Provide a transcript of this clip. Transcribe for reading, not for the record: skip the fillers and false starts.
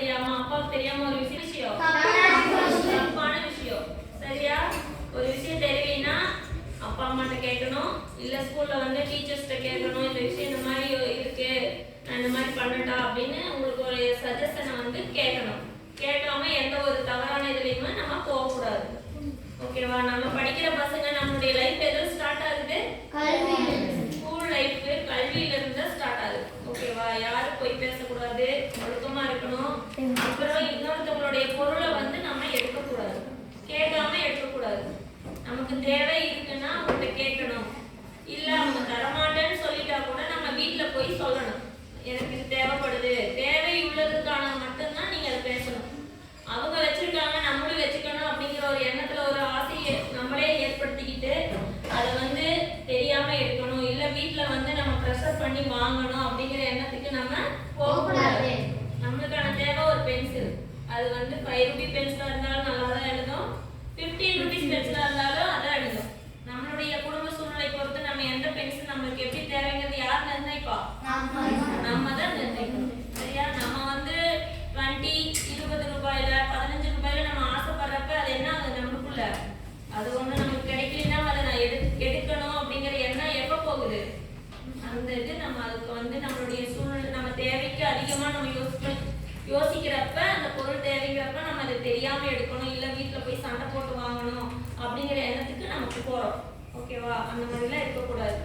தெரியாம அப்பாவுக்கு தெரியாம ஒரு விஷயம் தப்பான விஷயம். சரியா? ஒரு விஷயம் தெரியலனா அப்பா அம்மாட்ட கேட்கணும், இல்ல ஸ்கூல்ல வந்து டீச்சர்ஸ்ட்ட கேட்கணும். இந்த விஷயம் இந்த மாதிரி இருக்கு, நான் இந்த மாதிரி பண்ணட்டா அப்படின்னு உங்களுக்கு ஒரு சஜஷனை வந்து கேட்கணும். கேட்காம எந்த ஒரு தவறான இதுலையுமே நம்ம போகக்கூடாது. ஓகேவா? நம்ம படிக்கிற பசங்க நம்மளுடைய லைஃப் எதுவும் ஸ்டார்ட் ஆகுது, ஸ்கூல் லைஃப் கல்வியில இருந்து ஸ்டார்ட் ஆகுது. ஓகேவா? யாரும் போய் பேசக்கூடாது, ஒழுக்கமா இருக்கணும். அப்புறம் இன்னொருத்தவங்களுடைய பொருளை வந்து நம்ம எடுக்கக்கூடாது, கேட்காம எடுக்கக்கூடாது. நமக்கு தேவை இருக்குன்னா அவங்கள்ட்ட கேட்கணும். இல்ல அவங்க தரமாட்டேன்னு சொல்லிட்டா கூட நம்ம வீட்டுல போய் சொல்லணும், எனக்கு இது தேவைப்படுது, தேவை உள்ளதுக்கான மட்டும்தான் நீங்க அதை பேசணும். அவங்க வச்சிருக்காங்க நம்மளும் வச்சுக்கணும் அப்படிங்கிற ஒரு எண்ணத்துல ஒரு ஆசையை நம்மளே ஏற்படுத்திக்கிட்டு அதை வந்து தெரியாம இருக்கணும், இல்ல வீட்டுல வந்து நம்ம ப்ரெஷர் பண்ணி வாங்கணும் அப்படிங்கிற எண்ணத்துக்கு நம்ம போகக்கூடாது. நம்மளுக்கான தேவை ஒரு பென்சில், அது வந்து 5 ரூபி பென்சிலா இருந்தாலும் நல்லா தான் எழுதும், 15 ருபீஸ் பென்சிலா இருந்தாலும் அதான் எழுதும். நம்மளுடைய குடும்ப சூழ்நிலை பொறுத்து நம்ம எந்த பென்சில் நம்மளுக்கு எப்படி தேவைங்கிறது யார் நிர்ணயிப்பா? நம்ம தான் நிர்ணயிக்கணும். சரியா? நம்ம வந்து 20 ரூபாயில 15 ரூபாயில நம்ம ஆசைப்படுறப்ப அது என்ன ஆகுது நமக்குள்ள, அது ஒண்ணு நமக்கு கிடைக்கலன்னா அதை நான் எடுக்கணும் அப்படிங்கிற எண்ணம் எப்ப போகுது? அந்த இது நம்ம அதுக்கு வந்து நம்மளுடைய சூழ்நிலை நம்ம தேவைக்கு அதிகமா நம்ம யோசிக்கிறப்ப அந்த பொருள் தேவைங்கிறப்ப நம்ம அதை தெரியாம எடுக்கணும், இல்ல வீட்டுல போய் சண்டை போட்டு வாங்கணும் அப்படிங்கிற எண்ணத்துக்கு நமக்கு போறோம். ஓகேவா? அந்த மாதிரிலாம் இருக்கக்கூடாது.